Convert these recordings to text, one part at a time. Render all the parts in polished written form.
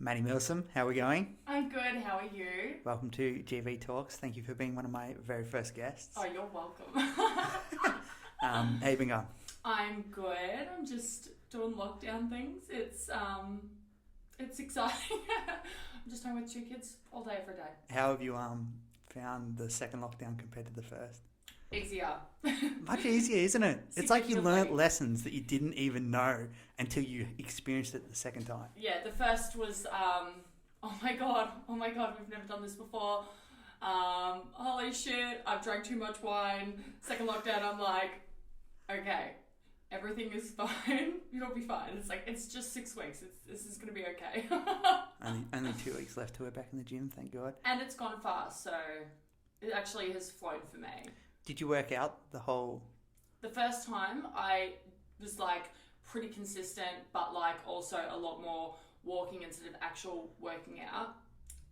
Maddie Milsom, how are we going? I'm good, how are you? Welcome to GV Talks. Thank you for being one of my very first guests. Oh, you're welcome. How you been going? I'm good. I'm just doing lockdown things. It's exciting. I'm just home with two kids all day, every day. How have you found the second lockdown compared to the first? Easier. Much easier, isn't it? It's like you learnt Significantly. lessons that you didn't even know until you experienced it the second time. Yeah, the first was, oh my god, we've never done this before. Holy shit, I've drank too much wine. Second lockdown, I'm like, okay, everything is fine. It'll be fine. It's like, it's just 6 weeks. This is going to be okay. Only 2 weeks left till we're back in the gym, thank God. And it's gone fast, so it actually has flown for me. Did you work out the whole... The first time I was like pretty consistent, but like also a lot more walking instead of actual working out.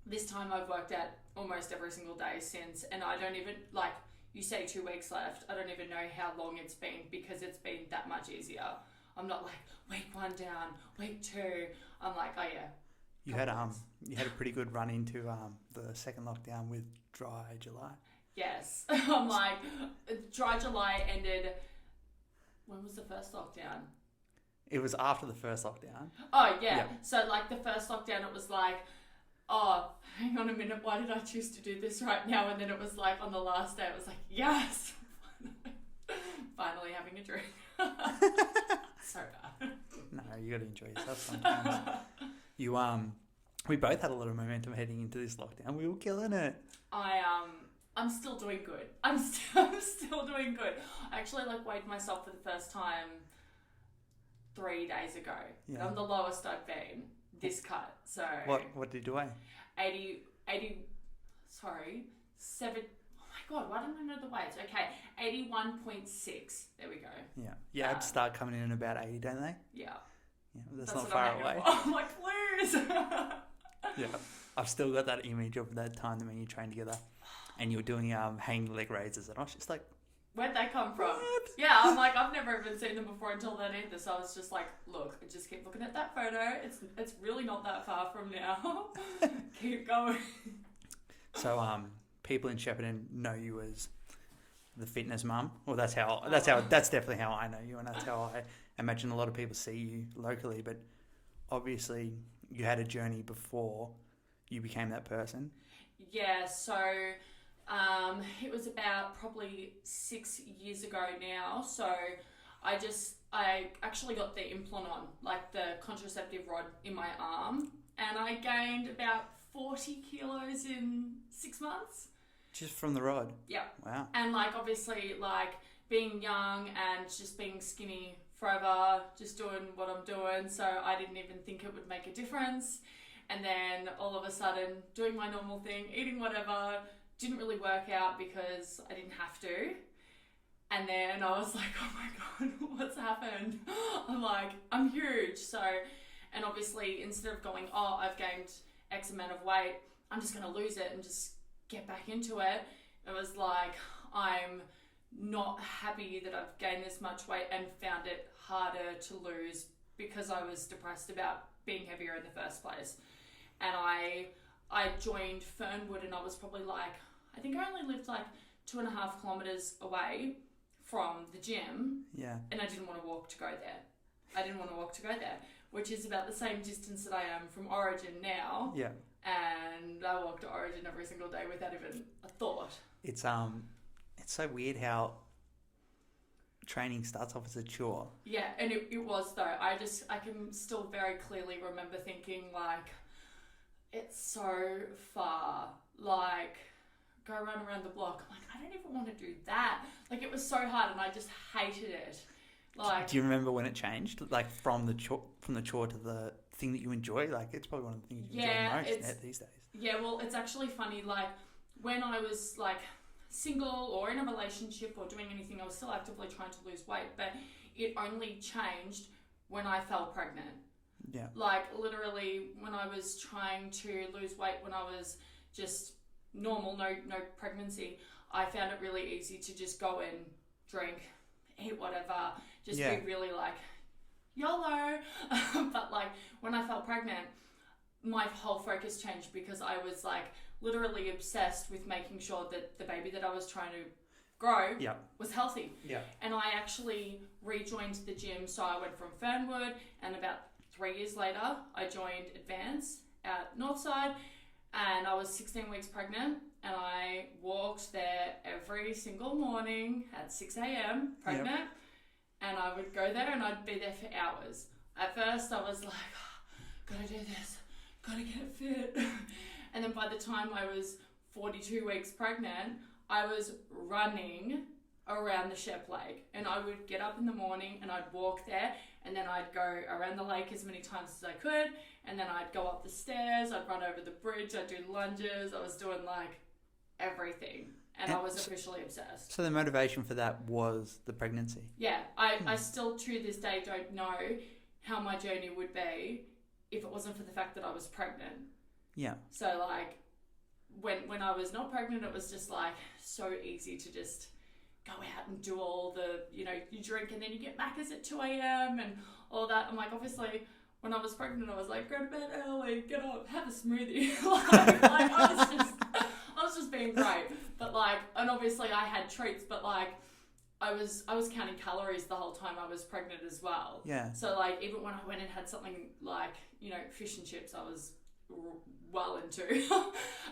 This time I've worked out almost every single day since, and I don't even, like you say 2 weeks left, I don't even know how long it's been because it's been that much easier. I'm not like week 1 down, week 2. I'm like, oh yeah. You had a pretty good run into the second lockdown with dry July. Yes. I'm like, dry July ended, when was the first lockdown? It was after the first lockdown. Oh, yeah. Yep. So, like, the first lockdown, it was like, oh, hang on a minute, why did I choose to do this right now? And then it was like, on the last day, it was like, yes! Finally having a drink. So bad. No, you got to enjoy yourself sometimes. We both had a lot of momentum heading into this lockdown. We were killing it. I'm still doing good. I'm still doing good. I actually like weighed myself for the first time 3 days ago. Yeah. I'm the lowest I've been this cut. So What did you weigh? 7. Oh my god, why don't I know the weights? Okay, 81.6. There we go. Yeah. Your abs start coming in at about 80, don't they? Yeah. Yeah, that's not what far I'm away. aiming for. I'm like, please. Yeah. I've still got that image of that time when you trained together and you were doing hanging leg raises, and I was just like, Where'd they come from? what? Yeah, I'm like, I've never even seen them before until then either. So I was just like, look, just keep looking at that photo. It's really not that far from now. Keep going. So people in Shepparton know you as the fitness mum. Well, that's definitely how I know you, and that's how I imagine a lot of people see you locally. But obviously, you had a journey before you became that person. Yeah, so it was about probably 6 years ago now. So I actually got the implant on, like the contraceptive rod in my arm, and I gained about 40 kilos in 6 months. Just from the rod? Yeah. Wow. And like obviously like being young and just being skinny forever, just doing what I'm doing, so I didn't even think it would make a difference. And then all of a sudden doing my normal thing, eating whatever, didn't really work out because I didn't have to. And then I was like, oh my god, what's happened? I'm like, I'm huge. So, and obviously instead of going, oh, I've gained X amount of weight, I'm just going to lose it and just get back into it. It was like, I'm not happy that I've gained this much weight and found it harder to lose because I was depressed about being heavier in the first place. And I joined Fernwood, and I was probably like, I think I only lived like 2.5 kilometers away from the gym. Yeah. And I didn't want to walk to go there. Which is about the same distance that I am from Origin now. Yeah. And I walk to Origin every single day without even a thought. It's so weird how training starts off as a chore. Yeah, and it was though. I can still very clearly remember thinking like, it's so far. Like, go around the block. I'm like, I don't even want to do that. Like, it was so hard, and I just hated it. Like, do you remember when it changed? Like from the chore to the thing that you enjoy? Like, it's probably one of the things you enjoy most these days. Yeah, well, it's actually funny. Like, when I was like single or in a relationship or doing anything, I was still actively trying to lose weight, but it only changed when I fell pregnant. Yeah. Like, literally, when I was trying to lose weight, when I was just normal, no pregnancy, I found it really easy to just go and drink, eat whatever, just be really like, YOLO. But like, when I fell pregnant, my whole focus changed because I was like literally obsessed with making sure that the baby that I was trying to grow was healthy. Yeah. And I actually rejoined the gym. So I went from Fernwood, and about 3 years later, I joined Advance at Northside, and I was 16 weeks pregnant, and I walked there every single morning at 6 a.m. pregnant, and I would go there and I'd be there for hours. At first, I was like, gotta do this, gotta get fit. And then by the time I was 42 weeks pregnant, I was running around the Shep Lake, and I would get up in the morning and I'd walk there, and then I'd go around the lake as many times as I could, and then I'd go up the stairs, I'd run over the bridge, I'd do lunges, I was doing like everything, and I was officially obsessed. So the motivation for that was the pregnancy? Yeah, I still to this day don't know how my journey would be if it wasn't for the fact that I was pregnant. Yeah. So like when I was not pregnant, it was just like so easy to just go out and do all the, you drink and then you get Macca's at 2 a.m. and all that. I'm like, obviously, when I was pregnant, I was like, go to bed early, get up, have a smoothie. I was just being great. But like, and obviously I had treats, but like, I was counting calories the whole time I was pregnant as well. Yeah. So like, even when I went and had something like, fish and chips, I was well into.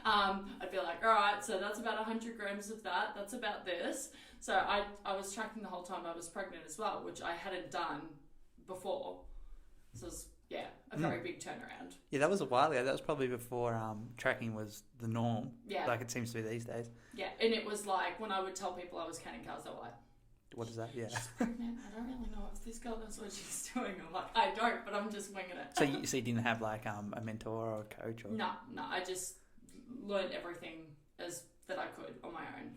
I'd be like, all right, so that's about 100 grams of that. That's about this. So I was tracking the whole time I was pregnant as well, which I hadn't done before. So it was, a very big turnaround. Yeah, that was a while ago. That was probably before tracking was the norm. Yeah. Like it seems to be these days. Yeah, and it was like when I would tell people I was counting calories, they were like, what is that? Yeah. She's pregnant. I don't really know if this girl knows what she's doing. I'm like, I don't, but I'm just winging it. So you didn't have like a mentor or a coach? Or... No. I just learned everything that I could on my own.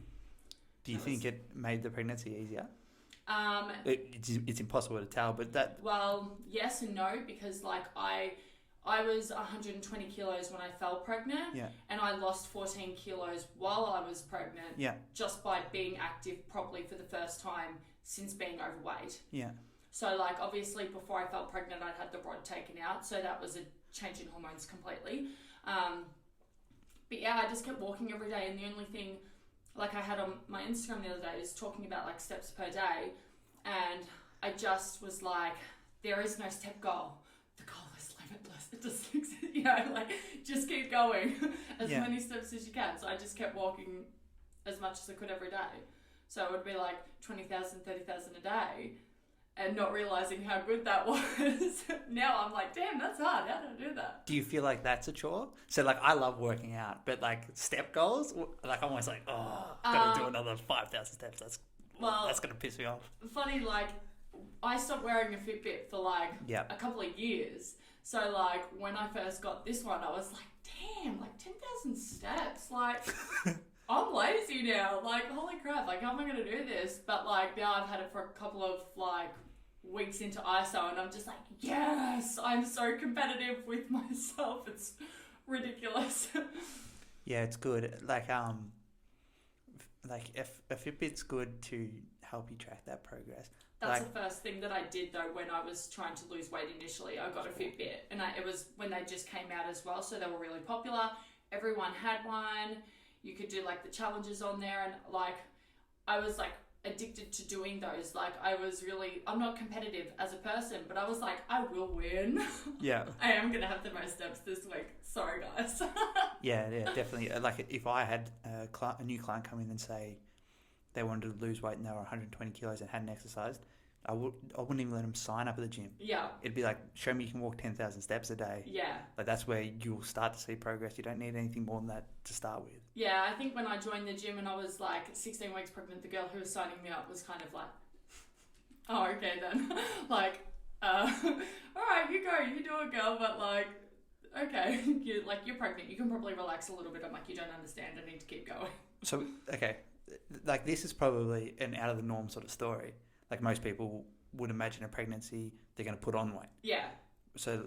Do you think it made the pregnancy easier? It's impossible to tell, but that... Well, yes and no, because like I was 120 kilos when I fell pregnant, and I lost 14 kilos while I was pregnant, just by being active properly for the first time since being overweight. Yeah. So like obviously before I fell pregnant, I'd had the rod taken out, so that was a change in hormones completely. But yeah, I just kept walking every day, and the only thing like I had on my Instagram the other day is talking about like steps per day, and I just was like, there is no step goal. The goal is limitless. It just like just keep going as many steps as you can. So I just kept walking as much as I could every day. So it would be like 20,000, 30,000 a day, and not realizing how good that was. Now I'm like, damn, that's hard. How did I do that? Do you feel like that's a chore? So like, I love working out, but like step goals, like I'm always like, gotta do another 5,000 steps. That's gonna piss me off. Funny, like I stopped wearing a Fitbit for like a couple of years. So like when I first got this one, I was like, damn, like 10,000 steps, like. I'm lazy now. Like, holy crap, like, how am I going to do this? But, like, now I've had it for a couple of, like, weeks into ISO, and I'm just like, yes, I'm so competitive with myself. It's ridiculous. Yeah, it's good. Like, if a Fitbit's good to help you track that progress. That's the first thing that I did, though, when I was trying to lose weight initially. I got a Fitbit, and it was when they just came out as well, so they were really popular. Everyone had one. You could do like the challenges on there, and like I was like addicted to doing those. Like I'm not competitive as a person, but I was like, I will win. Yeah. I am going to have the most steps this week. Sorry guys. Yeah, definitely. Like if I had a new client come in and say they wanted to lose weight and they were 120 kilos and hadn't exercised, I wouldn't even let them sign up at the gym. Yeah. It'd be like, show me you can walk 10,000 steps a day. Yeah. Like that's where you'll start to see progress. You don't need anything more than that to start with. Yeah, I think when I joined the gym and I was like 16 weeks pregnant, the girl who was signing me up was kind of like, oh, okay then. Like, all right, you go, you do it, girl, but like, okay, you're pregnant. You can probably relax a little bit. I'm like, you don't understand. I need to keep going. So, okay, like this is probably an out of the norm sort of story. Like most people would imagine a pregnancy, they're going to put on weight. Yeah. So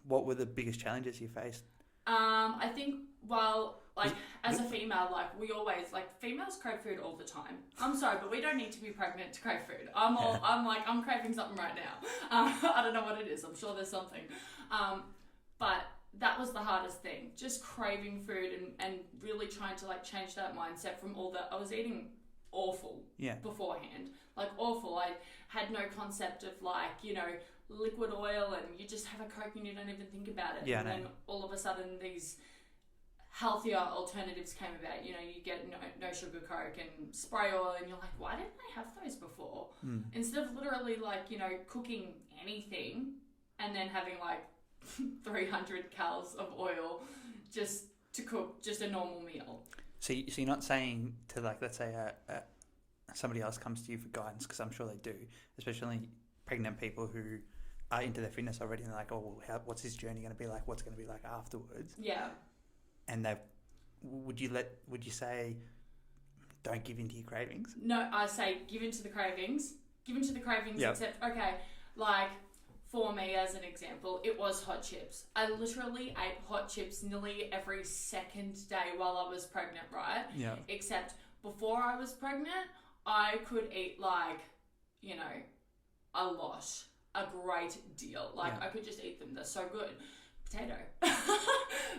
what were the biggest challenges you faced? I think, as a female, like we always, like females crave food all the time. I'm sorry, but we don't need to be pregnant to crave food. I'm craving something right now. I don't know what it is. I'm sure there's something. But that was the hardest thing. Just craving food and really trying to like change that mindset from all that. I was eating awful beforehand. Like awful. I had no concept of like, you know, liquid oil and you just have a Coke and you don't even think about it. Yeah, and then all of a sudden these healthier alternatives came about. You know, you get no sugar Coke and spray oil and you're like, why didn't I have those before? Instead of literally like, you know, cooking anything and then having like 300 calories of oil just to cook just a normal meal. So you're not saying to like, let's say somebody else comes to you for guidance, because I'm sure they do, especially pregnant people who are into their fitness already and they're like, oh, well, what's this journey going to be like? What's going to be like afterwards? Yeah. And would you say don't give in to your cravings? No, I say give in to the cravings. Give in to the cravings, except, okay, like for me as an example, it was hot chips. I literally ate hot chips nearly every second day while I was pregnant, right? Yeah. Except before I was pregnant, I could eat like, you know, a lot, a great deal. Like I could just eat them. They're so good. Potato.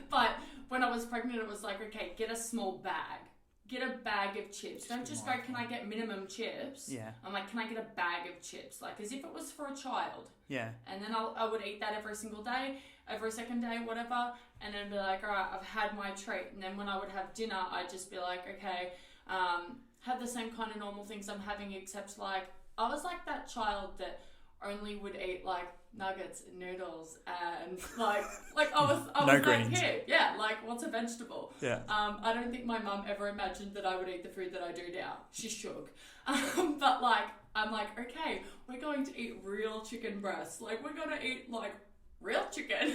But when I was pregnant, it was like, okay, get a small bag. Get a bag of chips. Don't just go, can I get minimum chips? Yeah. I'm like, can I get a bag of chips? Like as if it was for a child. Yeah. And then I would eat that every single day, every second day, whatever. And then be like, all right, I've had my treat. And then when I would have dinner, I'd just be like, okay, have the same kind of normal things I'm having, except like, I was like that child that only would eat like nuggets and noodles and like I was no that greens. kid. Yeah, like what's a vegetable? Yeah. I don't think my mum ever imagined that I would eat the food that I do now. She shook. But like I'm like, okay, we're going to eat real chicken breasts. Like we're gonna eat like real chicken,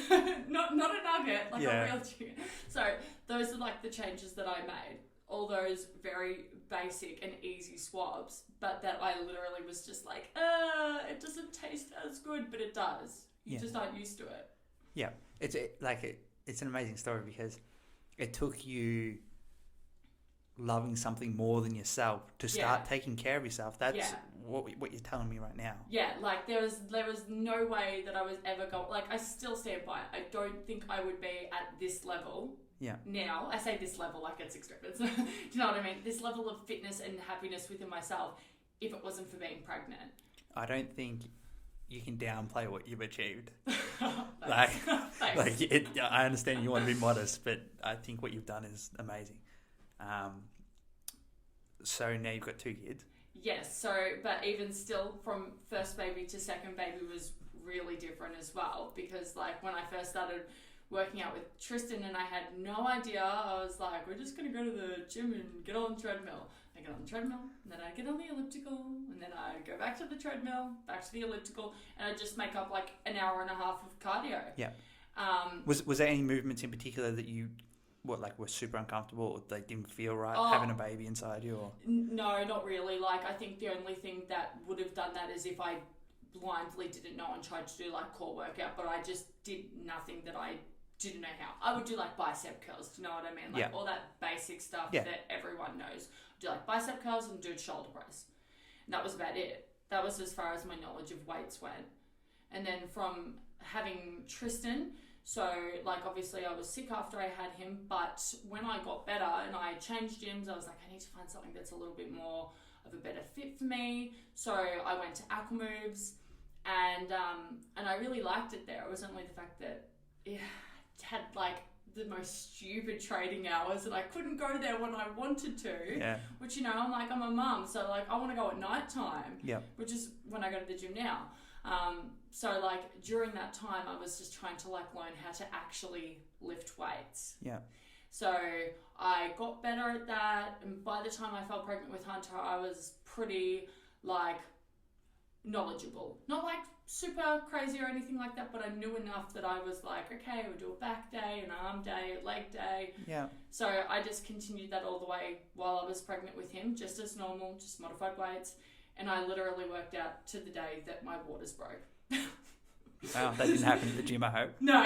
not a nugget, like a real chicken. So those are like the changes that I made. All those very basic and easy swabs, but that I literally was just like, it doesn't taste as good, but it does. You just aren't used to it. Yeah, it's an amazing story because it took you loving something more than yourself to start taking care of yourself. That's what you're telling me right now. Yeah, like there was no way that I was ever going. Like I still stand by it. I don't think I would be at this level. Yeah. Now, I say this level like it's extravagant. Do you know what I mean? This level of fitness and happiness within myself, if it wasn't for being pregnant. I don't think you can downplay what you've achieved. Thanks. I understand you want to be modest, but I think what you've done is amazing. So now you've got 2 kids. Yes. So, but even still, from first baby to second baby was really different as well, because like when I first started working out with Tristan and I had no idea, I was like, we're just going to go to the gym and get on the treadmill. I get on the treadmill, and then I get on the elliptical, and then I go back to the treadmill, back to the elliptical, and I just make up like an hour and a half of cardio. Yeah. Was there any movements in particular that you were super uncomfortable, or they didn't feel right having a baby inside you? Or? No, not really. Like I think the only thing that would have done that is if I blindly didn't know and tried to do like core workout, but I just did nothing that I didn't know how. I would do like bicep curls, do you know what I mean? Like all that basic stuff that everyone knows. I'd do like bicep curls and do shoulder press. And that was about it. That was as far as my knowledge of weights went. And then from having Tristan, so like obviously I was sick after I had him, but when I got better and I changed gyms, I was like, I need to find something that's a little bit more of a better fit for me. So I went to Aquamoves and I really liked it there. It was only the fact that it had like the most stupid trading hours and I couldn't go there when I wanted to. Yeah. Which, you know, I'm a mum, so like I want to go at night time. Yeah. Which is when I go to the gym now. So like during that time I was just trying to like learn how to actually lift weights. Yeah. So I got better at that, and by the time I fell pregnant with Hunter, I was pretty like knowledgeable. Not like super crazy or anything like that, but I knew enough that I was like, okay, we'll do a back day, an arm day, a leg day. Yeah. So I just continued that all the way while I was pregnant with him, just as normal, just modified weights. And I literally worked out to the day that my waters broke. Wow, that didn't happen at the gym, I hope. No,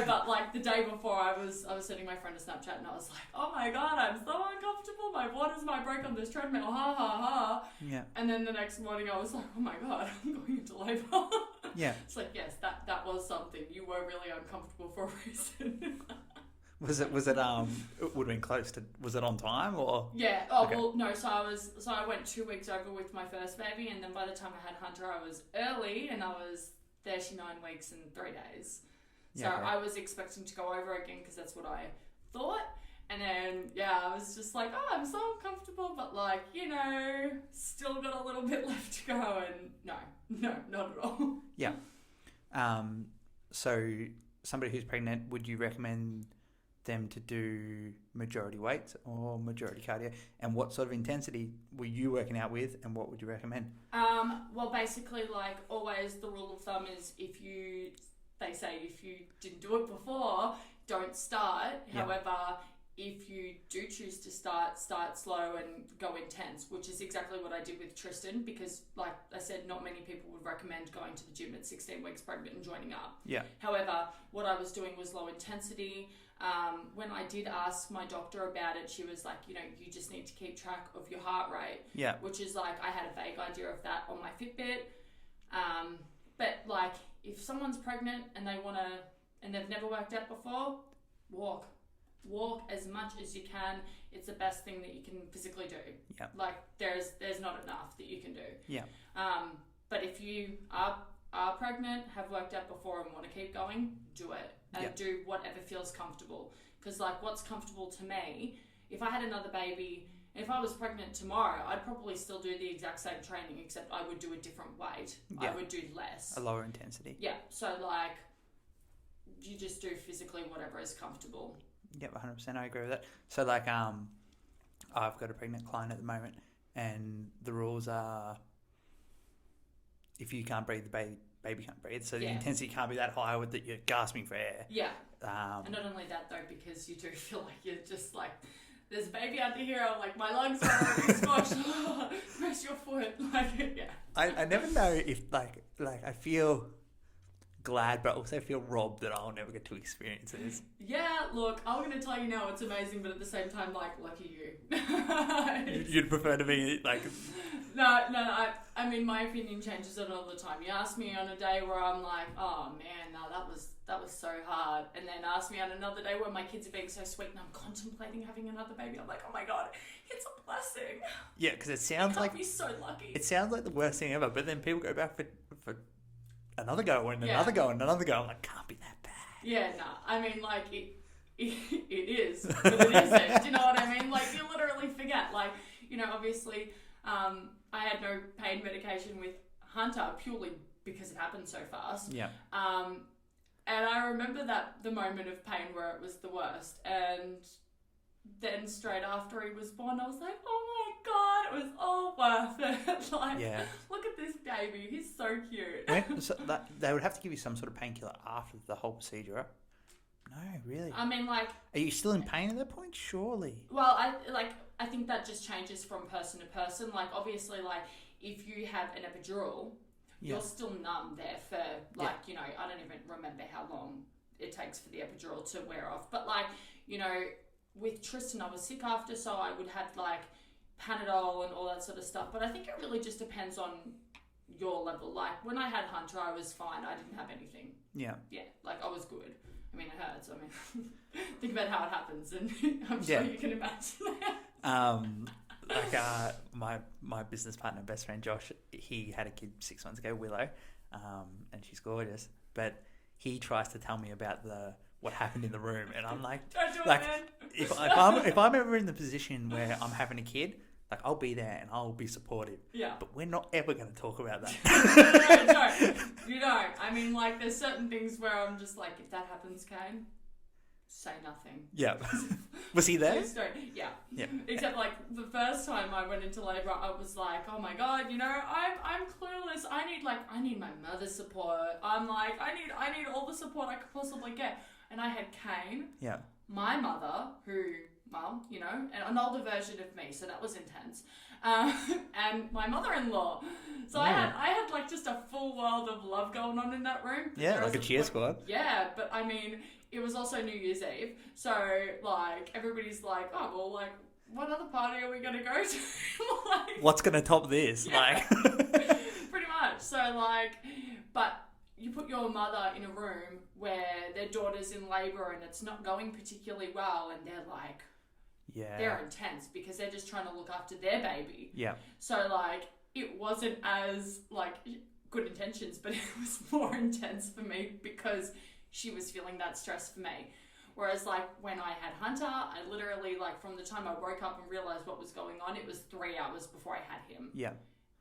but like the day before I was sending my friend a Snapchat and I was like, oh my God, I'm so uncomfortable. My waters might break on this treadmill. Ha ha ha. Yeah. And then the next morning I was like, oh my God, I'm going into labor. Yeah. It's like, yes, that was something. You were really uncomfortable for a reason. Was it would have been close to, was it on time or? Yeah. Oh, okay. Well, no. So I went 2 weeks over with my first baby, and then by the time I had Hunter, I was early, and I was 39 weeks and 3 days. So yeah, I was expecting to go over again because that's what I thought. And then, yeah, I was just like, oh, I'm so uncomfortable, but like, still got a little bit left to go. And no, not at all. Yeah. So somebody who's pregnant, would you recommend them to do majority weights or majority cardio? And what sort of intensity were you working out with, and what would you recommend? Well, basically, like always, the rule of thumb is they say if you didn't do it before, don't start. Yeah. However, if you do choose to start slow and go intense, which is exactly what I did with Tristan, because like I said, not many people would recommend going to the gym at 16 weeks pregnant and joining up. Yeah. However, what I was doing was low intensity. When I did ask my doctor about it, she was like, you just need to keep track of your heart rate. Yeah. Which is like, I had a vague idea of that on my Fitbit. But like, if someone's pregnant and and they've never worked out before, walk as much as you can. It's the best thing that you can physically do. Yeah. Like there's not enough that you can do. Yeah. But if you are pregnant, have worked out before and want to keep going, do it. And do whatever feels comfortable. Because like what's comfortable to me, if I had another baby, if I was pregnant tomorrow, I'd probably still do the exact same training, except I would do a different weight. Yeah. I would do less. A lower intensity. Yeah. So like, you just do physically whatever is comfortable. Yep, 100%. I agree with that. So like, I've got a pregnant client at the moment, and the rules are, if you can't breathe, the baby can't breathe. So the intensity can't be that high that you're gasping for air. Yeah. And not only that though, because you do feel like you're just like, there's a baby under here. I'm like, my lungs are already squashed. Press your foot. Like, yeah. I never know if like I feel glad, but also feel robbed that I'll never get to experience this. Yeah, look, I'm going to tell you now it's amazing, but at the same time, like, lucky you. You'd prefer to be like... No, I mean, my opinion changes on all the time. You ask me on a day where I'm like, oh man, no, that was so hard. And then ask me on another day where my kids are being so sweet and I'm contemplating having another baby. I'm like, oh my God, it's a blessing. Yeah, because it sounds like... I'd be so lucky. It sounds like the worst thing ever, but then people go back for another go and another go and another go. I'm like, can't be that bad. Yeah, no. I mean, like, it is, but it isn't. Do you know what I mean? Like, you literally forget. Like, obviously, I had no pain medication with Hunter purely because it happened so fast. Yeah. And I remember the moment of pain where it was the worst. And then straight after he was born, I was like, oh my God, it was all worth it. Like, look at this baby. He's so cute. So they would have to give you some sort of painkiller after the whole procedure. No, really. I mean, like... Are you still in pain at that point? Surely. Well, I think that just changes from person to person. Like, obviously, like, if you have an epidural, you're still numb there for, like, I don't even remember how long it takes for the epidural to wear off. But, like, with Tristan, I was sick after, so I would have, like, Panadol and all that sort of stuff. But I think it really just depends on your level. Like, when I had Hunter, I was fine. I didn't have anything. Yeah. Yeah, like, I was good. I mean, it hurts. I mean, think about how it happens, and I'm sure you can imagine. My business partner, best friend Josh, he had a kid 6 months ago, Willow, and she's gorgeous. But he tries to tell me about what happened in the room, and I'm like, don't do like, it, man. If I'm ever in the position where I'm having a kid, like, I'll be there and I'll be supportive. Yeah. But we're not ever going to talk about that. No, you don't. I mean, like, there's certain things where I'm just like, if that happens, Kane, say nothing. Yeah. Was he there? Yeah. Except, like, the first time I went into labour, I was like, oh my God, I'm clueless. I need my mother's support. I'm like, I need all the support I could possibly get. And I had Kane. Yeah. My mother, who... Well, an older version of me, so that was intense. And my mother-in-law. So I had like just a full world of love going on in that room. Yeah, like a cheer squad. Yeah, but I mean, it was also New Year's Eve. So like everybody's like, oh well, like what other party are we gonna go to? Like, what's gonna top this? Yeah, like pretty much. So like, but you put your mother in a room where their daughter's in labour and it's not going particularly well, and they're like, they're intense because they're just trying to look after their baby. Yeah. So like, it wasn't as like good intentions, but it was more intense for me because she was feeling that stress for me. Whereas like when I had Hunter, I literally like from the time I woke up and realised what was going on, it was 3 hours before I had him. Yeah.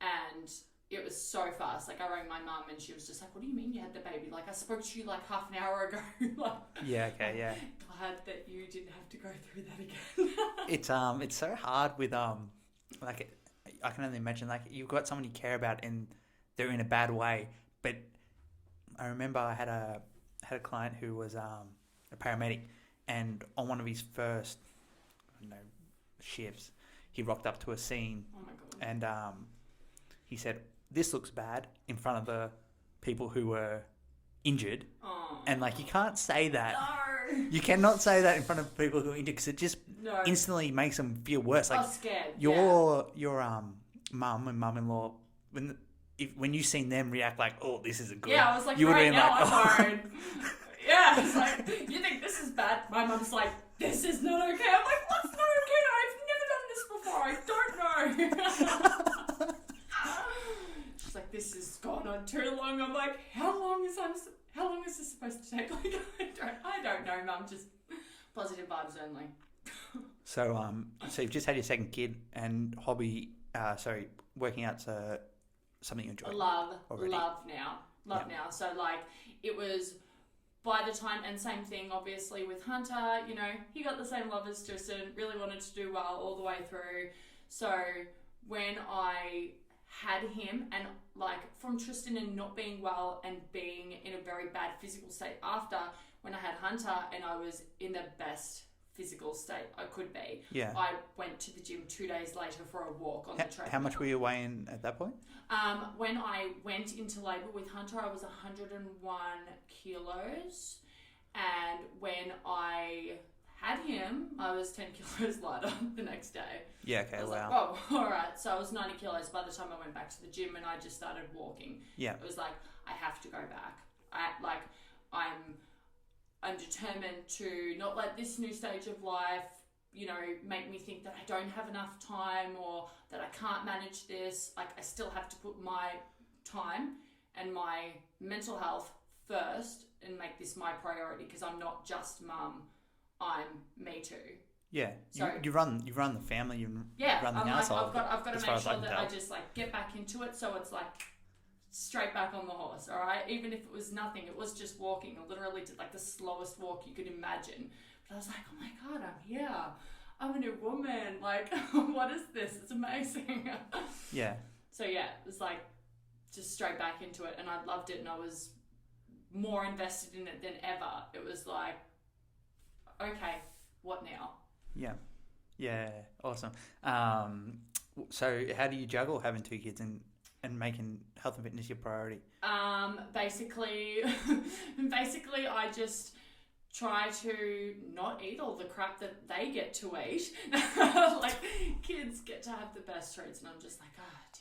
And it was so fast. Like I rang my mum and she was just like, "What do you mean you had the baby? Like I spoke to you like half an hour ago." Like, yeah. Okay. Yeah. Glad that you didn't have to go through that again. It's so hard with like I can only imagine like you've got someone you care about and they're in a bad way. But I remember I had a client who was a paramedic, and on one of his first shifts, he rocked up to a scene. Oh my God. And he said, "This looks bad," in front of the people who were injured. Oh. And like you can't say that. No. You cannot say that in front of people who are injured because it just instantly makes them feel worse. Like scared. your mum and mum-in-law when you seen them react like, "Oh, this isn't good." Yeah, I was like, you would right have been now like, I'm worried. Yeah, it's like, "You think this is bad?" My mum's like, "This is not okay." I'm like, "What's not okay? I've never done this before. I don't know." She's like, "This has gone on too long." I'm like, how long is this supposed to take? Like, I don't know, Mum. Just positive vibes only. So you've just had your second kid, and working out's something you enjoy. Love already. now. So like, it was by the time, and same thing obviously with Hunter, he got the same love as Tristan, really wanted to do well all the way through. So when I had him, and like from Tristan and not being well and being in a very bad physical state after, when I had Hunter and I was in the best physical state I could be, I went to the gym 2 days later for a walk on the treadmill. How much were you weighing at that point? When I went into labour with Hunter, I was 101 kilos, and when I had him, I was 10 kilos lighter the next day. Yeah, okay, I was wow. like, oh, all right. So I was 90 kilos by the time I went back to the gym, and I just started walking. Yeah. It was like, I have to go back. I'm determined to not let this new stage of life, make me think that I don't have enough time or that I can't manage this. Like, I still have to put my time and my mental health first and make this my priority, because I'm not just mum. I'm me too. Yeah, so you run the family, you run the household. I've got to make sure that I just like get back into it, so it's like straight back on the horse. All right, even if it was nothing, it was just walking. I literally did like the slowest walk you could imagine. But I was like, oh my God, I'm here. I'm a new woman. Like, what is this? It's amazing. Yeah. So yeah, it was like just straight back into it, and I loved it, and I was more invested in it than ever. It was like, okay, what now? Yeah, awesome. So how do you juggle having 2 kids and making health and fitness your priority? Basically I just try to not eat all the crap that they get to eat. Like, kids get to have the best treats, and I'm just like,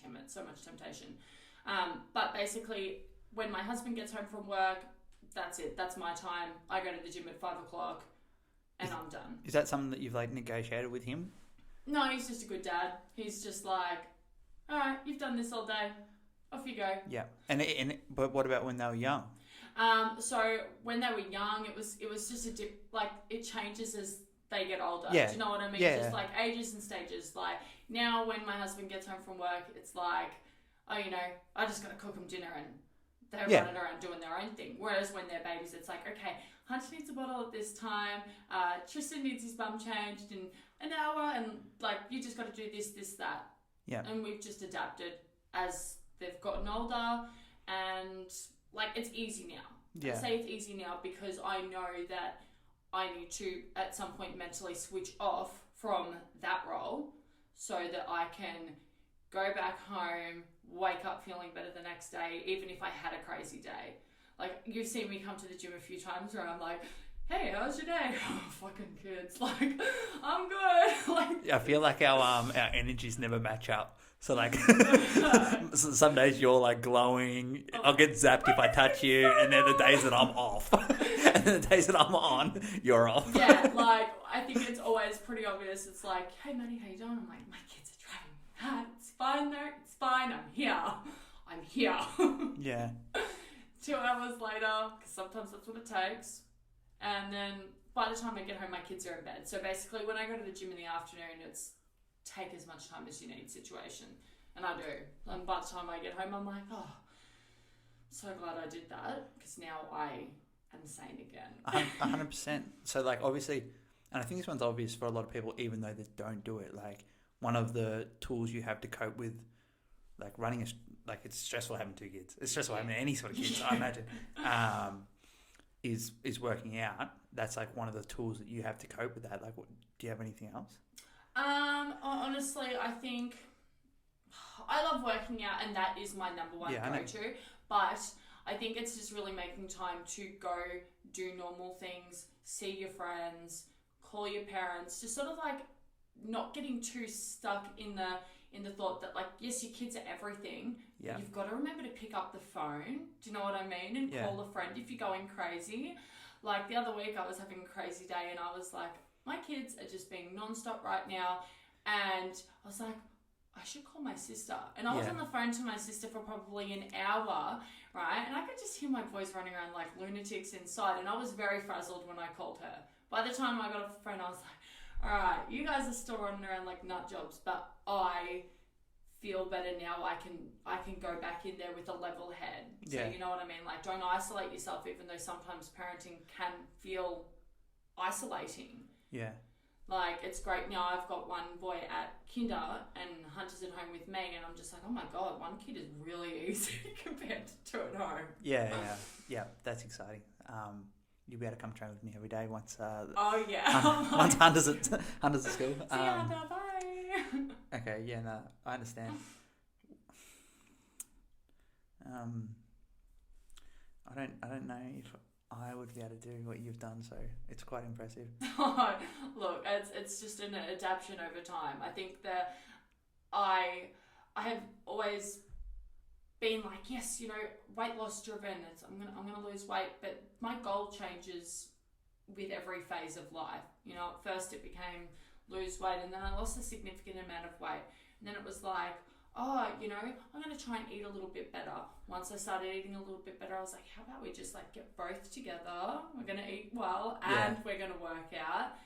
damn it, so much temptation. But basically, when my husband gets home from work, that's it. That's my time. I go to the gym at 5:00. And I'm done. Is that something that you've like negotiated with him? No, he's just a good dad. He's just like, all right, you've done this all day. Off you go. Yeah. But what about when they were young? So when they were young, it was just it changes as they get older. Yeah. Do you know what I mean? Yeah. Just like ages and stages. Like now, when my husband gets home from work, it's like, I just got to cook them dinner, and they're running around doing their own thing. Whereas when they're babies, it's like, okay, Hunter needs a bottle at this time. Tristan needs his bum changed in an hour, and like you just got to do this, that. Yeah. And we've just adapted as they've gotten older, and like it's easy now. Yeah. I say it's easy now because I know that I need to at some point mentally switch off from that role so that I can go back home, wake up feeling better the next day, even if I had a crazy day. Like, you've seen me come to the gym a few times where I'm like, hey, how was your day? Oh, fucking kids. Like, I'm good. Like, I feel like our energies never match up. So like, some days you're like glowing. I'll get zapped if I touch you, and then the days that I'm off, and then the days that I'm on, you're off. Yeah, like I think it's always pretty obvious. It's like, hey Maddie, how you doing? I'm like, my kids are driving me mad. It's fine though. It's fine. I'm here. Yeah. 2 hours later, because sometimes that's what it takes, and then by the time I get home, my kids are in bed. So basically, when I go to the gym in the afternoon, it's take as much time as you need situation, and I do. And by the time I get home, I'm like, oh, so glad I did that, because now I am sane again. 100%. So like, obviously, and I think this one's obvious for a lot of people, even though they don't do it. Like, one of the tools you have to cope with, like running like it's stressful having 2 kids. It's stressful having any sort of kids, I imagine. Is working out. That's like one of the tools that you have to cope with that. Like, do you have anything else? Honestly, I think I love working out, and that is my number one go-to. But I think it's just really making time to go do normal things, see your friends, call your parents, just sort of like not getting too stuck in the thought that, like, yes, your kids are everything. Yeah. You've got to remember to pick up the phone. Do you know what I mean? And call a friend if you're going crazy. Like the other week, I was having a crazy day, and I was like, my kids are just being non-stop right now. And I was like, I should call my sister. And I was on the phone to my sister for probably an hour, right? And I could just hear my boys running around like lunatics inside. And I was very frazzled when I called her. By the time I got off the phone, I was like, all right, you guys are still running around like nut jobs, but I feel better now. I can go back in there with a level head. So you know what I mean? Like, don't isolate yourself, even though sometimes parenting can feel isolating. Yeah. Like, it's great now. I've got one boy at kinder and Hunter's at home with me, and I'm just like, oh my God, one kid is really easy compared to 2 at home. Yeah, that's exciting. You'll be able to come train with me every day once. Once Hunter's at school. See you, Hunter. Bye. Okay. Yeah. No, I understand. I don't know if I would be able to do what you've done, so it's quite impressive. Look, it's just an adaptation over time. I think that I have always been like, yes, you know, weight loss driven. I'm gonna lose weight, but my goal changes with every phase of life. You know, at first it became lose weight, and then I lost a significant amount of weight, and then it was like, oh, you know, I'm going to try and eat a little bit better. Once I started eating a little bit better, I was like, how about we just like get both together? We're going to eat well and we're going to work out.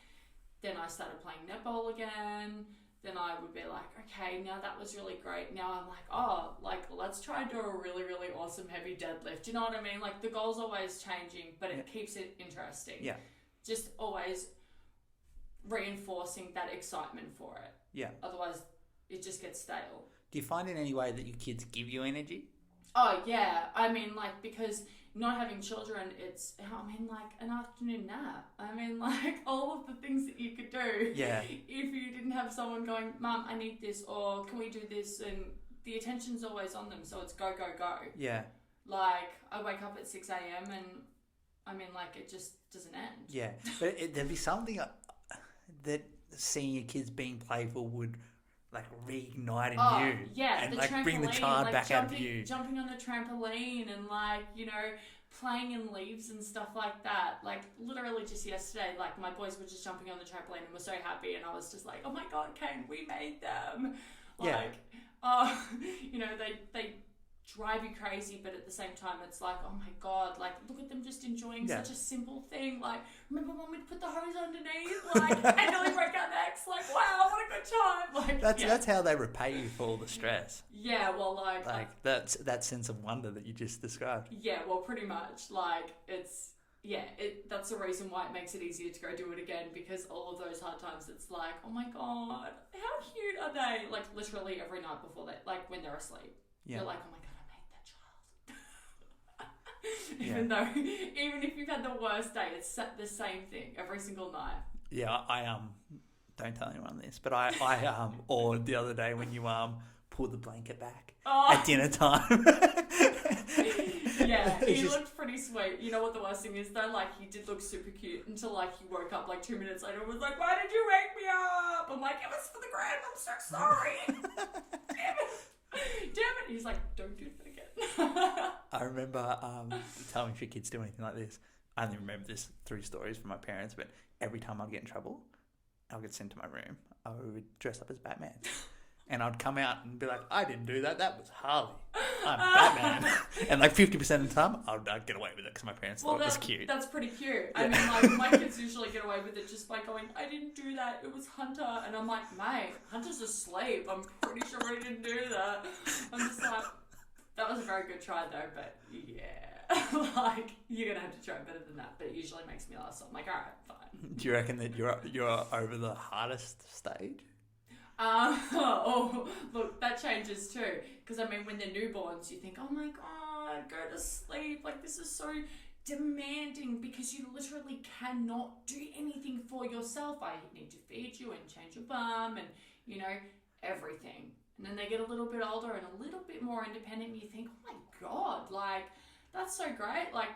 Then I started playing netball again. Then I would be like, okay, now that was really great. Now I'm like, oh, like, let's try and do a really, really awesome heavy deadlift. Do you know what I mean? Like, the goal's always changing, but it keeps it interesting. Yeah. Just always reinforcing that excitement for it. Yeah. Otherwise, it just gets stale. Do you find in any way that your kids give you energy? Oh, yeah. I mean, like, because not having children, it's, I mean, like, an afternoon nap. I mean, like, all of the things that you could do. Yeah. If you didn't have someone going, Mum, I need this, or can we do this? And the attention's always on them, so it's go, go, go. Yeah. Like, I wake up at 6 a.m. and, I mean, like, it just doesn't end. Yeah. But there'd be something that seeing your kids being playful would like reignite in you. Yeah, and like bring the child like back out of you. Jumping on the trampoline and like, you know, playing in leaves and stuff like that. Like literally just yesterday, like my boys were just jumping on the trampoline and were so happy, and I was just like, oh my God, Kane, we made them. Like, you know, they drive you crazy, but at the same time it's like, oh my God, like look at them just enjoying such a simple thing. Like, remember when we'd put the hose underneath, like, and nearly broke our necks? Like, wow, what a good time. Like, that's how they repay you for all the stress. Yeah, well, like that's that sense of wonder that you just described. Yeah, well, pretty much. Like, it's that's the reason why it makes it easier to go do it again, because all of those hard times, it's like, oh my God, how cute are they? Like literally every night before they, like when they're asleep, you're like, oh my God, even if you've had the worst day, it's the same thing every single night. Yeah, I don't tell anyone this, but I awed the other day when you pulled the blanket back Oh. at dinner time. Yeah, It's he just- looked pretty sweet. You know what the worst thing is though? Like, he did look super cute until like he woke up like 2 minutes later and was like, "Why did you wake me up?" I'm like, "It was for the gram. I'm so sorry." Damn it. He's like, "Don't do that again." I remember telling if your kids do anything like this. I only remember this through stories from my parents, but every time I'd get in trouble, I'd get sent to my room. I would dress up as Batman. And I'd come out and be like, "I didn't do that. That was Harley. I'm Batman." And like 50% of the time, I'd get away with it because my parents thought it was cute. That's pretty cute. I mean, like, my kids usually get away with it just by going, "I didn't do that. It was Hunter." And I'm like, "Mate, Hunter's asleep. I'm pretty sure he didn't do that." I'm just like, that was a very good try though, but yeah. Like, you're going to have to try better than that. But it usually makes me laugh. So I'm like, all right, fine. Do you reckon that you're over the hardest stage? Oh, look, that changes too. Because, I mean, when they're newborns, you think, "Oh my God, go to sleep. Like, this is so demanding," because you literally cannot do anything for yourself. I need to feed you and change your bum and, you know, everything. And then they get a little bit older and a little bit more independent and you think, "Oh my God, like, that's so great." Like,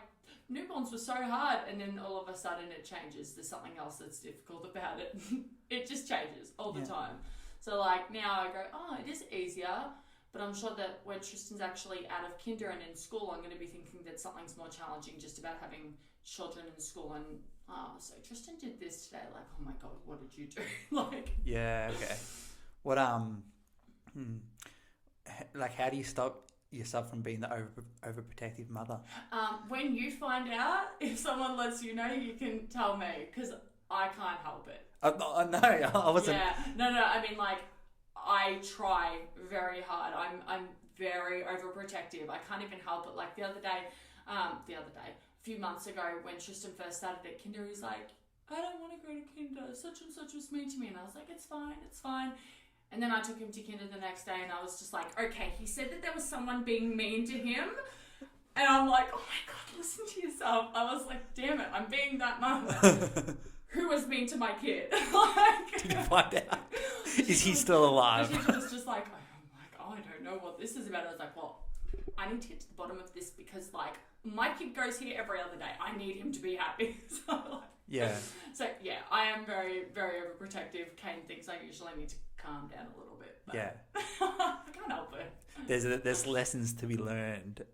newborns were so hard, and then all of a sudden it changes. There's something else that's difficult about it. It just changes all the time. So, like, now I go, "Oh, it is easier," but I'm sure that when Tristan's actually out of kinder and in school, I'm going to be thinking that something's more challenging just about having children in school. And, so Tristan did this today. Like, "Oh my God, what did you do?" Like, Yeah, okay. What, like, how do you stop yourself from being the overprotective mother? when you find out, if someone lets you know, you can tell me, because I can't help it. No, I wasn't. Yeah, no. I mean, like, I try very hard. I'm very overprotective. I can't even help it. Like, the other day, a few months ago, when Tristan first started at kinder, he's like, "I don't want to go to kinder. Such and such was mean to me," and I was like, "It's fine, it's fine." And then I took him to kinder the next day, and I was just like, "Okay, he said that there was someone being mean to him." And I'm like, "Oh my God, listen to yourself." I was like, "Damn it, I'm being that mum who was mean to my kid." Like, Did you find out? Is he still alive? She was just like, "Oh, I don't know what this is about." I was like, "Well, I need to get to the bottom of this because, like, my kid goes here every other day. I need him to be happy." So, like, Yeah. So, yeah, I am very, very overprotective. Kane thinks I usually need to calm down a little bit. But Yeah. I can't help it. There's lessons to be learned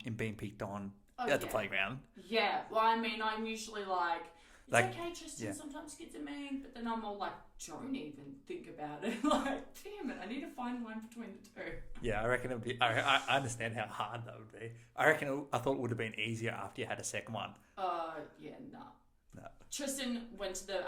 in being picked on at the playground. Yeah. Well, I mean, I'm usually like, "It's Like, okay, Tristan, yeah. sometimes kids are mean," but then I'm all like, "Don't even think about it." Like, damn it, I need a fine line between the two. Yeah, I reckon it'd be. I understand how hard that would be. I thought it would have been easier after you had a second one. Yeah, no. No. Tristan went to the,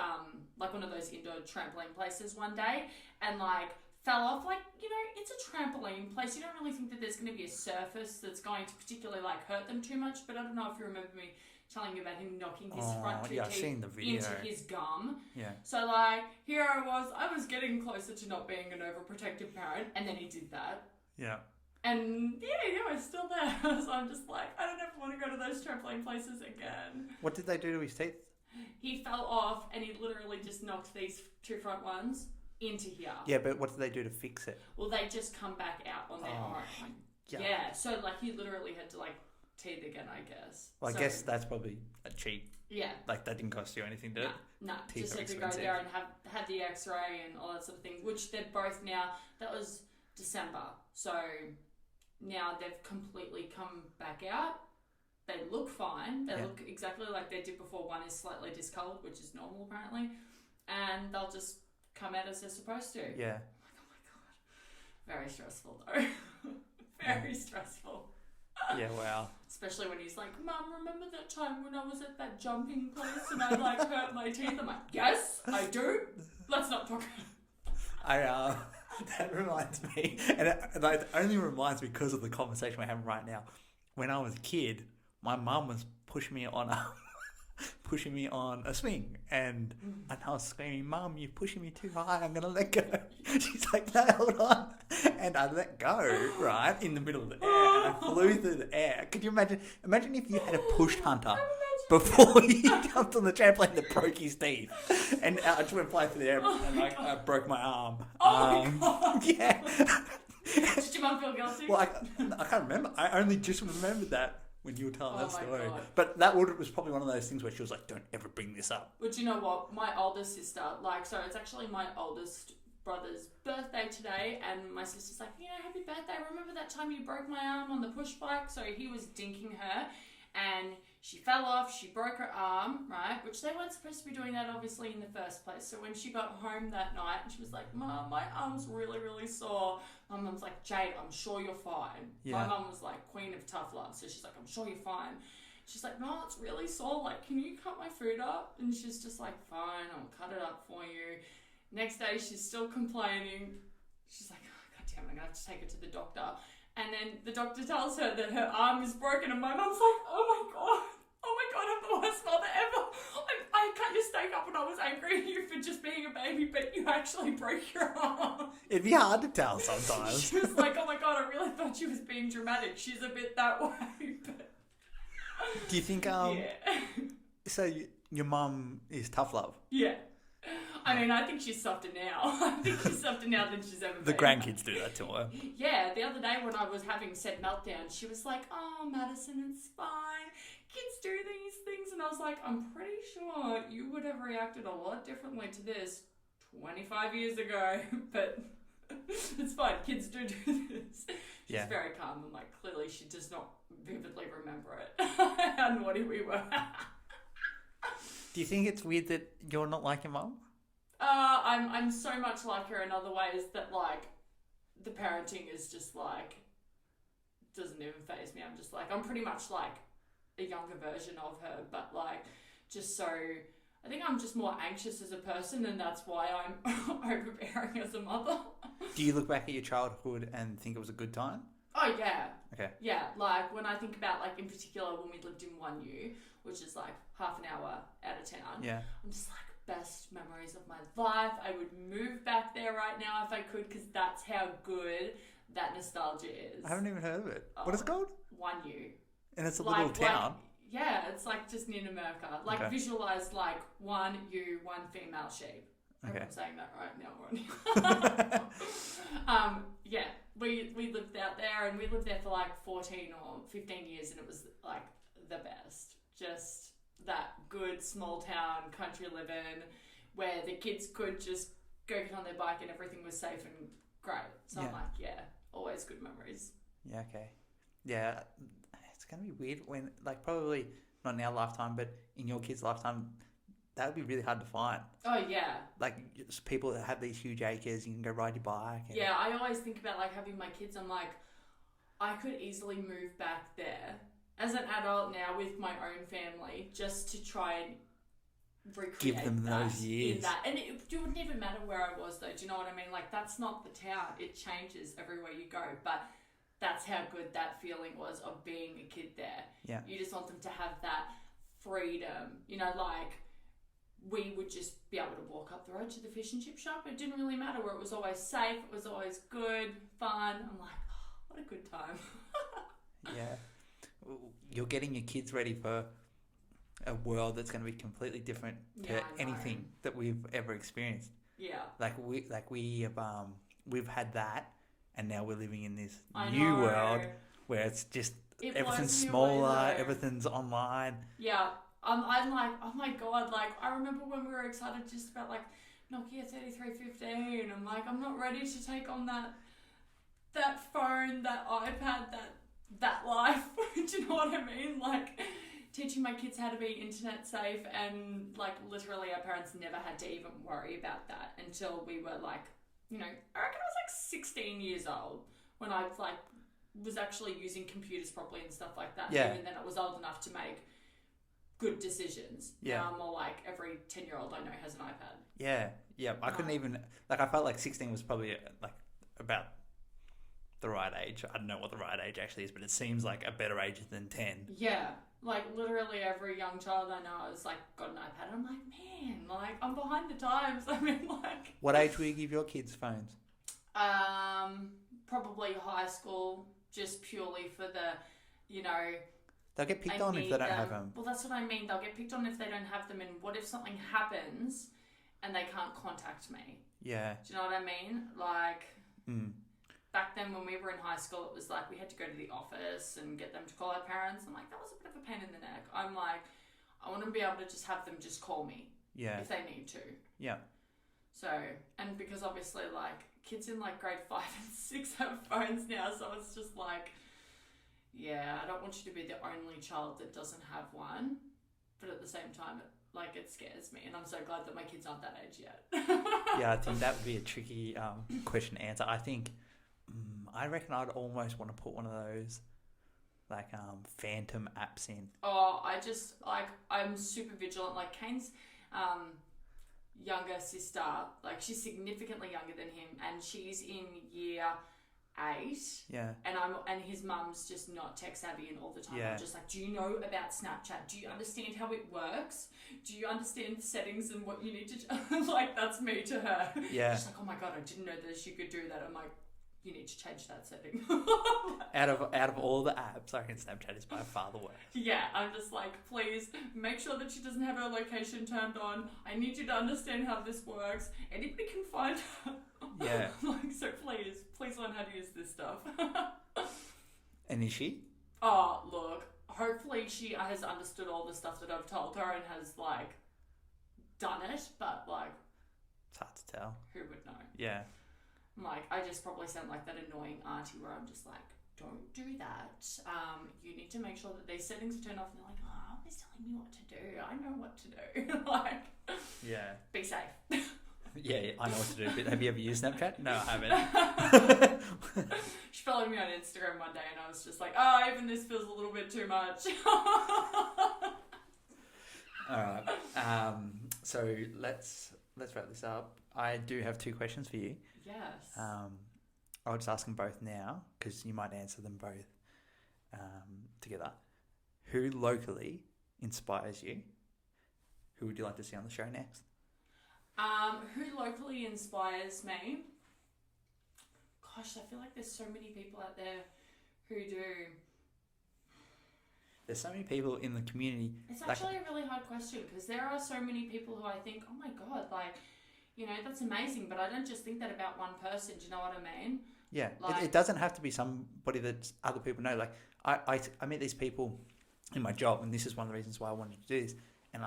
like, one of those indoor trampoline places one day and, like, fell off. Like, you know, it's a trampoline place. You don't really think that there's going to be a surface that's going to particularly, like, hurt them too much. But I don't know if you remember me telling you about him knocking his front two I've seen the teeth video. into his gum. Yeah. So, like, here I was getting closer to not being an overprotective parent, and then he did that. Yeah. And, yeah, it's still there. So I'm just like, I don't ever want to go to those trampoline places again. What did they do to his teeth? He fell off and he literally just knocked these two front ones into here. Yeah, but what did they do to fix it? Well, they just come back out on their own. Yeah, so, like, he literally had to, like, teeth again, I guess. Well, I So, guess that's probably a cheap. Yeah. Like, that didn't cost you anything, did it? No, Teeth just are had to go expensive. there and have the x-ray and all that sort of thing, which they're both now, that was December. So now they've completely come back out. They look fine. They look exactly like they did before. One is slightly discoloured, which is normal apparently. And they'll just come out as they're supposed to. Yeah. Oh my God. Very stressful though. Very stressful. Yeah, wow. Especially when he's like, "Mum, remember that time when I was at that jumping place and I, like, hurt my teeth?" I'm like, "Yes, I do. Let's not talk about it." That reminds me, and it only reminds me because of the conversation we're having right now. When I was a kid, my mum was pushing me on a swing, and I was screaming, "Mum, you're pushing me too high, I'm gonna let go." She's like, "No, hold on," and I let go right in the middle of the air, and I flew through the air. Could you imagine if you had a pushed Hunter before he jumped on the trampoline that broke his teeth, and I just went flying through the air and I broke my arm. Oh my God. Yeah. Did your mum feel guilty? Well, I can't remember. I only just remembered that when you were telling that story. God. But that was probably one of those things where she was like, don't ever bring this up. But you know what? My older sister, so it's actually my oldest brother's birthday today, and my sister's like, happy birthday. Remember that time you broke my arm on the push bike? So he was dinking her, and she fell off, she broke her arm, right? Which they weren't supposed to be doing that, obviously, in the first place. So when she got home that night, she was like, Mum, my arm's really, really sore. My mum's like, Jade, I'm sure you're fine. Yeah. My mum was like queen of tough love. So she's like, I'm sure you're fine. She's like, no, it's really sore. Like, can you cut my food up? And she's just like, fine, I'll cut it up for you. Next day, she's still complaining. She's like, oh, God damn it, I'm going to have to take her to the doctor. And then the doctor tells her that her arm is broken, and my mum's like, oh my God, I'm the worst mother ever. I cut your steak up and I was angry at you for just being a baby, but you actually broke your arm. It'd be hard to tell sometimes. She was like, oh my God, I really thought she was being dramatic. She's a bit that way. But... Do you think, so your mum is tough love? Yeah. I mean, I think she's softer now. I think she's softer now than she's ever been. The grandkids do that to her. Yeah, the other day when I was having said meltdown, she was like, oh, Madison, it's fine. Kids do these things. And I was like, I'm pretty sure you would have reacted a lot differently to this 25 years ago. But it's fine. Kids do this. She's very calm and like clearly she does not vividly remember it. How naughty we were. Do you think it's weird that you're not like your mum? I'm so much like her in other ways that like the parenting is just like doesn't even faze me. I'm just like I'm pretty much like a younger version of her, but like just so I think I'm just more anxious as a person, and that's why I'm overbearing as a mother. Do you look back at your childhood and think it was a good time? Oh yeah. Okay. Yeah, like when I think about like in particular when we lived in 1U, which is like half an hour out of town. Yeah. I'm just like best memories of my life. I would move back there right now if I could, because that's how good that nostalgia is. I haven't even heard of it. What is it called? 1U. And it's a little town. Yeah, it's like just near Namurka. Like visualize like 1U, one female sheep. Okay. I'm saying that right now, Ronnie. Yeah, we lived out there, and we lived there for like 14 or 15 years, and it was like the best. Just that good small town country living where the kids could just go get on their bike and everything was safe and great. So I'm like, always good memories. Yeah, okay. Yeah, it's going to be weird when, like, probably not in our lifetime, but in your kids' lifetime, that would be really hard to find. Oh, yeah. Like, people that have these huge acres, you can go ride your bike. And... Yeah, I always think about, like, having my kids, I'm like, I could easily move back there as an adult now with my own family just to try and recreate give them those years. And it wouldn't even matter where I was, though. Do you know what I mean? Like, that's not the town. It changes everywhere you go. But that's how good that feeling was of being a kid there. Yeah. You just want them to have that freedom. You know, like, we would just be able to walk up the road to the fish and chip shop. It didn't really matter where. It was always safe. It was always good, fun. I'm like, oh, what a good time. Yeah. You're getting your kids ready for a world that's going to be completely different to anything that we've ever experienced. Yeah. We've had that, and now we're living in this new world where it's just everything's smaller, everything's online. Yeah. I'm like, oh my God, like I remember when we were excited just about like Nokia 3315. I'm like, I'm not ready to take on that phone, that iPad, that life. Do you know what I mean? Like teaching my kids how to be internet safe, and like literally our parents never had to even worry about that until we were like, you know, I reckon I was like 16 years old when I like was actually using computers properly and stuff like that. Yeah. Even then I was old enough to make good decisions. Yeah. Now I'm more like every 10-year-old I know has an iPad. Yeah. Yeah. I couldn't even, like, I felt like 16 was probably like about the right age. I don't know what the right age actually is, but it seems like a better age than 10. Yeah. Like literally every young child I know has like got an iPad. I'm like, man, like I'm behind the times. I mean, like. What age will you give your kids phones? Probably high school, just purely for the, you know. They'll get picked on if they don't have them. Well, that's what I mean. They'll get picked on if they don't have them. And what if something happens and they can't contact me? Yeah. Do you know what I mean? Like, back then when we were in high school, it was like we had to go to the office and get them to call our parents. I'm like, that was a bit of a pain in the neck. I'm like, I want to be able to just have them just call me if they need to. Yeah. So, and because obviously like kids in like grade 5 and 6 have phones now, so it's just like, yeah, I don't want you to be the only child that doesn't have one, but at the same time, it scares me, and I'm so glad that my kids aren't that age yet. Yeah, I think that would be a tricky question to answer. I think, I reckon I'd almost want to put one of those, like, phantom apps in. Oh, I'm super vigilant. Like, Kane's younger sister, like, she's significantly younger than him, and she's in year 8. Yeah. And his mum's just not tech savvy, and all the time I'm just like, do you know about Snapchat? Do you understand how it works? Do you understand the settings and what you need to like, that's me to her. Yeah. She's like, oh my God, I didn't know that she could do that. I'm like, you need to change that setting. Out of all the apps, I reckon Snapchat is by far the worst. Yeah, I'm just like, please make sure that she doesn't have her location turned on. I need you to understand how this works. Anybody can find her. Yeah. Like, so please learn how to use this stuff. And is she? Oh, look, hopefully she has understood all the stuff that I've told her and has, like, done it, but, like... It's hard to tell. Who would know? Yeah. Like, I just probably sound like that annoying auntie where I'm just like, don't do that. You need to make sure that these settings are turned off. And they're like, oh, he's telling me what to do. I know what to do. Like, yeah. Be safe. Yeah, I know what to do. But have you ever used Snapchat? No, I haven't. She followed me on Instagram one day and I was just like, oh, even this feels a little bit too much. All right. So let's wrap this up. I do have 2 questions for you. Yes. I'll just ask them both now because you might answer them both together. Who locally inspires you? Who would you like to see on the show next? Who locally inspires me? Gosh, I feel like there's so many people out there who do. There's so many people in the community. It's actually a really hard question because there are so many people who I think, oh my God, like, you know, that's amazing, but I don't just think that about one person. Do you know what I mean? Yeah, like, it doesn't have to be somebody that other people know. Like, I meet these people in my job, and this is one of the reasons why I wanted to do this. And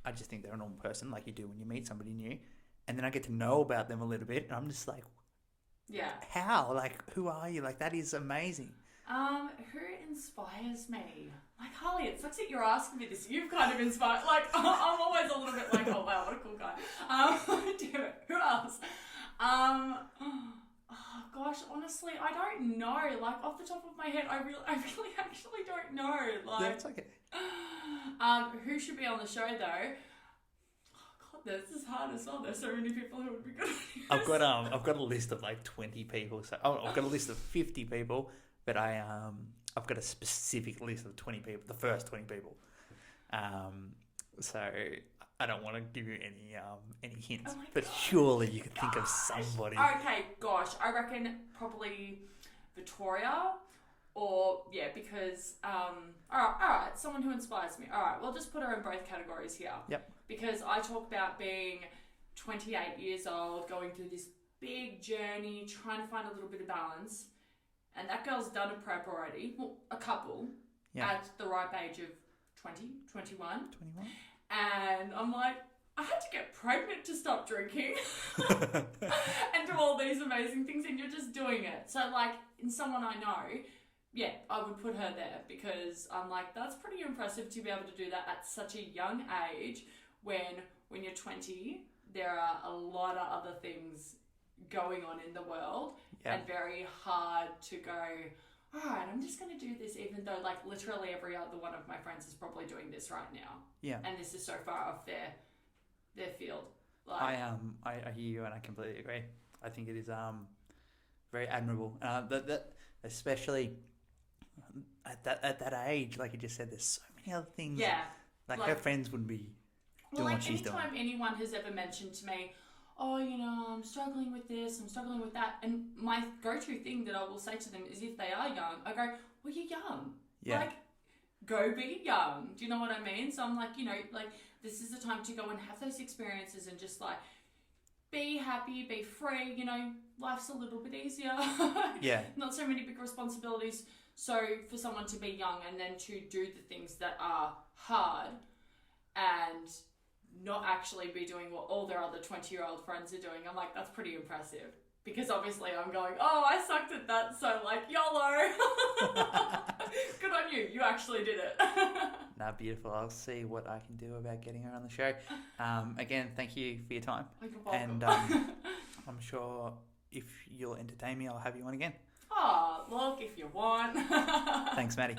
I just think they're a normal person, like you do when you meet somebody new. And then I get to know about them a little bit, and I'm just like, yeah, how? Like, who are you? Like, that is amazing. Who inspires me? Like, Harley, it sucks that you're asking me this. You've kind of inspired. Like, I'm always a little bit like, oh wow, what a cool guy. Damn it. Who else? Oh gosh, honestly, I don't know. Like, off the top of my head, I really actually don't know. Like, That's okay. Who should be on the show though? Oh God, this is hard as well. There's so many people who would be good. I've got a list of like 20 people. So I've got a list of 50 people, but I've got a specific list of 20 people. The first 20 people. So I don't want to give you any hints, but surely you can think of somebody. Okay, gosh, I reckon probably Victoria, or yeah, because all right, someone who inspires me. All right, we'll just put her in both categories here. Yep. Because I talk about being 28 years old, going through this big journey, trying to find a little bit of balance, and that girl's done a prep already. Well, a couple at the ripe age of 20, 21. 21. And I'm like, I had to get pregnant to stop drinking and do all these amazing things, and you're just doing it. So, like, in someone I know, yeah, I would put her there because I'm like, that's pretty impressive to be able to do that at such a young age when you're 20, there are a lot of other things going on in the world and very hard to go, all right, I'm just going to do this even though, like, literally every other one of my friends is probably doing this right now. Yeah. And this is so far off their field. Like, I hear you and I completely agree. I think it is very admirable. That especially at that age, like you just said, there's so many other things. Yeah. Like her friends wouldn't be doing what she's doing. Anytime anyone has ever mentioned to me, oh, you know, I'm struggling with this, I'm struggling with that. And my go-to thing that I will say to them is if they are young, I go, well, you're young. Yeah. Like, go be young. Do you know what I mean? So I'm like, you know, like, this is the time to go and have those experiences and just, like, be happy, be free, you know, life's a little bit easier. Yeah. Not so many big responsibilities. So for someone to be young and then to do the things that are hard and not actually be doing what all their other 20-year-old friends are doing, I'm like, that's pretty impressive. Because obviously I'm going, oh, I sucked at that, so like, YOLO. Good on you. You actually did it. Nah, beautiful. I'll see what I can do about getting her on the show. Again, thank you for your time. You're welcome. And I'm sure if you'll entertain me, I'll have you on again. Oh, look, if you want. Thanks, Maddie.